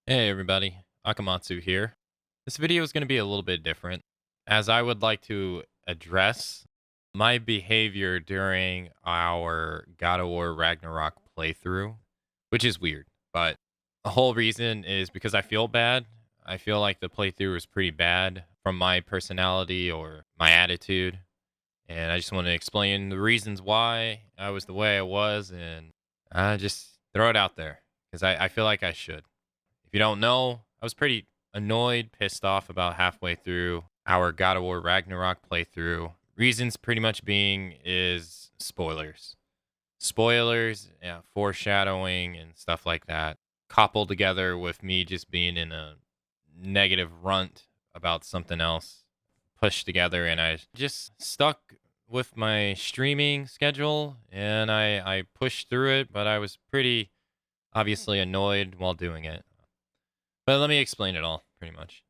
Hey everybody, Akamatzu here. This video is going to be a little bit different, as I would like to address my behavior during our God of War Ragnarok playthrough, which is weird, but the whole reason is because I feel bad. I feel like the playthrough was pretty bad from my personality or my attitude, and I just want to explain the reasons why I was the way I was, and just throw it out there because I feel like I should. If you don't know, I was pretty annoyed, pissed off about halfway through our God of War Ragnarok playthrough. Reasons pretty much being is spoilers. Spoilers, yeah, foreshadowing and stuff like that, coupled together with me just being in a negative runt about something else pushed together, and I just stuck with my streaming schedule and I pushed through it, but I was pretty obviously annoyed while doing it. But let me explain it all, pretty much.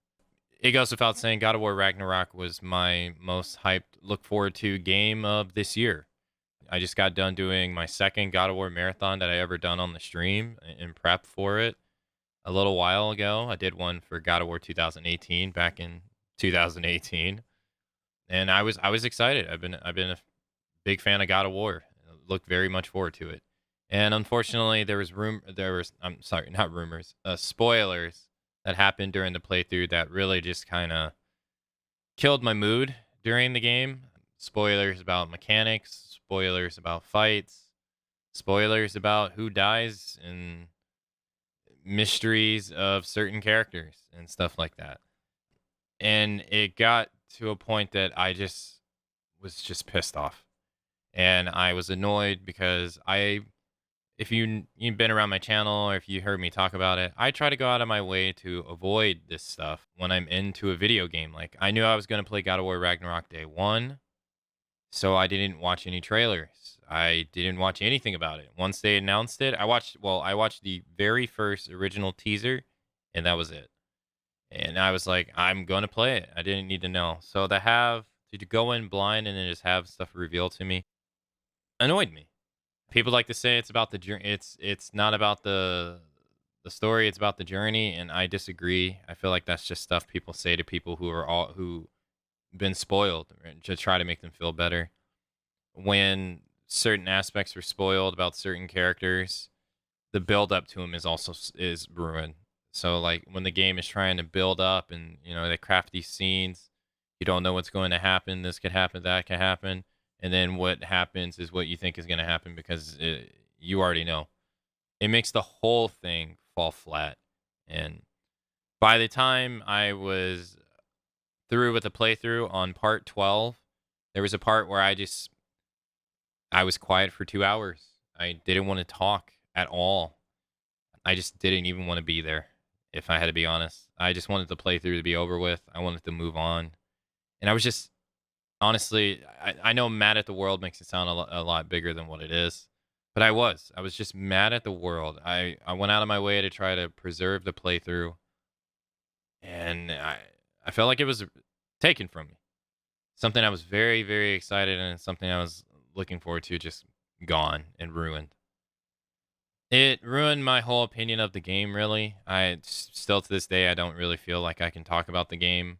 It goes without saying, God of War Ragnarok was my most hyped, look forward to game of this year. I just got done doing my second God of War marathon that I ever done on the stream in prep for it a little while ago. I did one for God of War 2018 back in 2018, and I was excited. I've been a big fan of God of War. Look very much forward to it. And unfortunately, I'm sorry, not rumors, spoilers that happened during the playthrough that really just kind of killed my mood during the game. Spoilers about mechanics, spoilers about fights, spoilers about who dies, and mysteries of certain characters and stuff like that. And it got to a point that I just was just pissed off, and I was annoyed because if you've been around my channel or if you heard me talk about it, I try to go out of my way to avoid this stuff when I'm into a video game. Like I knew I was going to play God of War Ragnarok day 1, so I didn't watch any trailers. I didn't watch anything about it. Once they announced it, I watched the very first original teaser, and that was it. And I was like, I'm going to play it. I didn't need to know. So to go in blind and then just have stuff revealed to me annoyed me. People like to say it's about the journey. It's not about the story. It's about the journey, and I disagree. I feel like that's just stuff people say to people who been spoiled, right, to try to make them feel better. When certain aspects were spoiled about certain characters, the build up to them is ruined. So like when the game is trying to build up, and they craft these scenes, you don't know what's going to happen. This could happen, that could happen, and then what happens is what you think is going to happen because you already know. It makes the whole thing fall flat. And by the time I was through with the playthrough on part 12, there was a part where I was quiet for 2 hours. I didn't want to talk at all. I just didn't even want to be there, if I had to be honest. I just wanted the playthrough to be over with. I wanted to move on. And I was just honestly, I know mad at the world makes it sound a lot bigger than what it is, but I was just mad at the world. I went out of my way to try to preserve the playthrough, and I felt like it was taken from me. Something I was very, very excited and something I was looking forward to just gone and ruined. It ruined my whole opinion of the game, really. Still to this day, I don't really feel like I can talk about the game,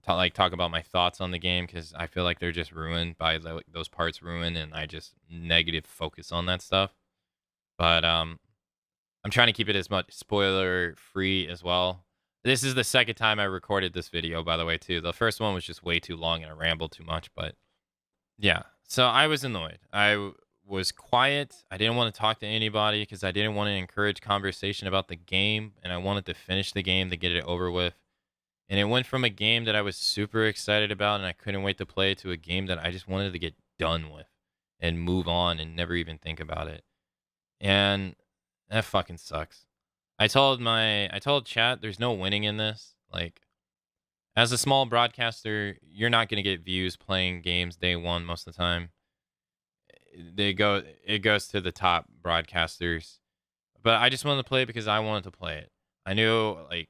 talk about my thoughts on the game, because I feel like they're just ruined by those parts ruined, and I just negative focus on that stuff. But I'm trying to keep it as much spoiler free as well. This is the second time I recorded this video, by the way, too. The first one was just way too long and I rambled too much, but yeah. So I was annoyed. Was quiet. I didn't want to talk to anybody because I didn't want to encourage conversation about the game, and I wanted to finish the game to get it over with. And it went from a game that I was super excited about and I couldn't wait to play to a game that I just wanted to get done with and move on and never even think about it. And that fucking sucks. I told chat there's no winning in this. Like as a small broadcaster, you're not going to get views playing games day 1 most of the time. It goes to the top broadcasters. But I just wanted to play it because I wanted to play it. I knew, like,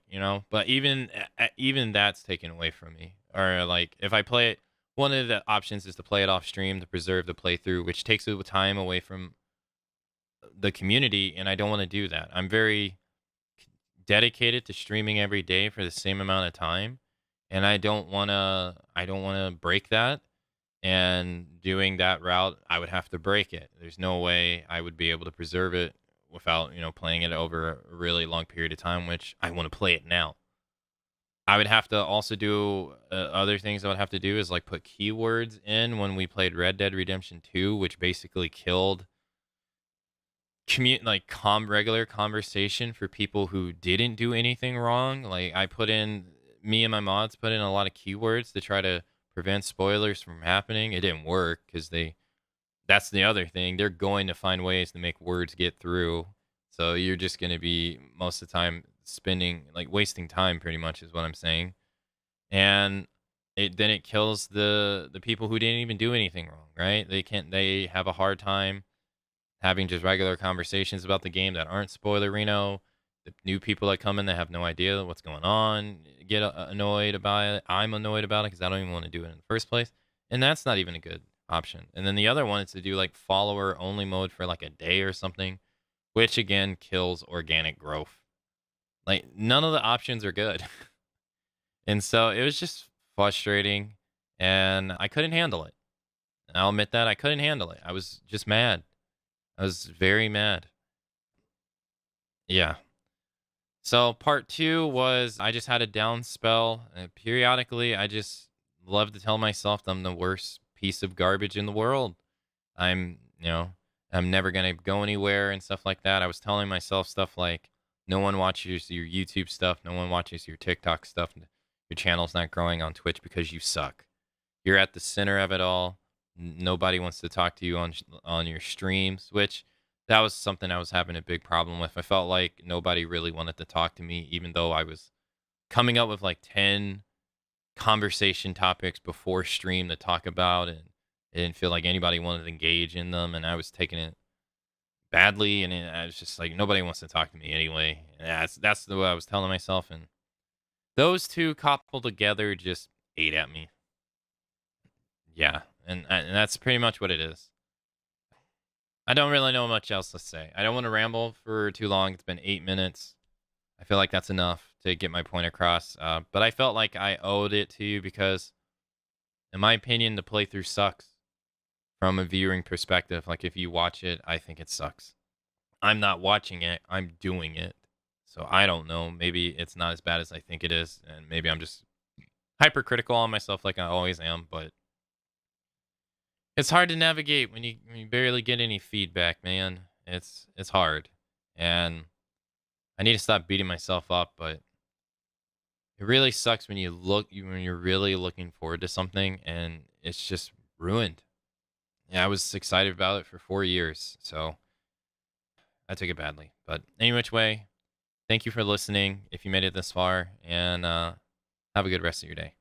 but even that's taken away from me. Or like, if I play it, one of the options is to play it off stream to preserve the playthrough, which takes the time away from the community, and I don't want to do that. I'm very dedicated to streaming every day for the same amount of time, and I don't wanna break that, and doing that route, I would have to break it. There's no way I would be able to preserve it without, playing it over a really long period of time, which I wanna play it now. I would have to also do, other things I would have to do is, like, put keywords in when we played Red Dead Redemption 2, which basically killed regular conversation for people who didn't do anything wrong. Like, me and my mods put in a lot of keywords to try to prevent spoilers from happening. It didn't work because that's the other thing. They're going to find ways to make words get through. So you're just going to be most of the time wasting time pretty much is what I'm saying. And it kills the people who didn't even do anything wrong, right? They have a hard time having just regular conversations about the game that aren't spoilerino. The new people that come in that have no idea what's going on get annoyed about it. I'm annoyed about it because I don't even want to do it in the first place, and that's not even a good option. And then the other one is to do like follower only mode for like a day or something, which again kills organic growth. Like none of the options are good, and so it was just frustrating, and I couldn't handle it. And I'll admit that I couldn't handle it. I was just mad. I was very mad. Yeah. So part two was I just had a down spell. And periodically, I just love to tell myself I'm the worst piece of garbage in the world. I'm, you know, I'm never going to go anywhere and stuff like that. I was telling myself stuff like, no one watches your YouTube stuff. No one watches your TikTok stuff. Your channel's not growing on Twitch because you suck. You're at the center of it all. Nobody wants to talk to you on your streams, which that was something I was having a big problem with. I felt like nobody really wanted to talk to me, even though I was coming up with like 10 conversation topics before stream to talk about, and it didn't feel like anybody wanted to engage in them, and I was taking it badly, and I was just like, nobody wants to talk to me anyway. And that's the way I was telling myself, and those two coupled together just ate at me. Yeah, and that's pretty much what it is. I don't really know much else to say. I don't want to ramble for too long. It's been 8 minutes. I feel like that's enough to get my point across. But I felt like I owed it to you because, in my opinion, the playthrough sucks from a viewing perspective. Like, if you watch it, I think it sucks. I'm not watching it, I'm doing it. So I don't know. Maybe it's not as bad as I think it is. And maybe I'm just hypercritical on myself like I always am. But it's hard to navigate when you barely get any feedback, man. It's hard, and I need to stop beating myself up. But it really sucks when when you're really looking forward to something and it's just ruined. Yeah, I was excited about it for 4 years, so I took it badly. But any which way, thank you for listening. If you made it this far, and have a good rest of your day.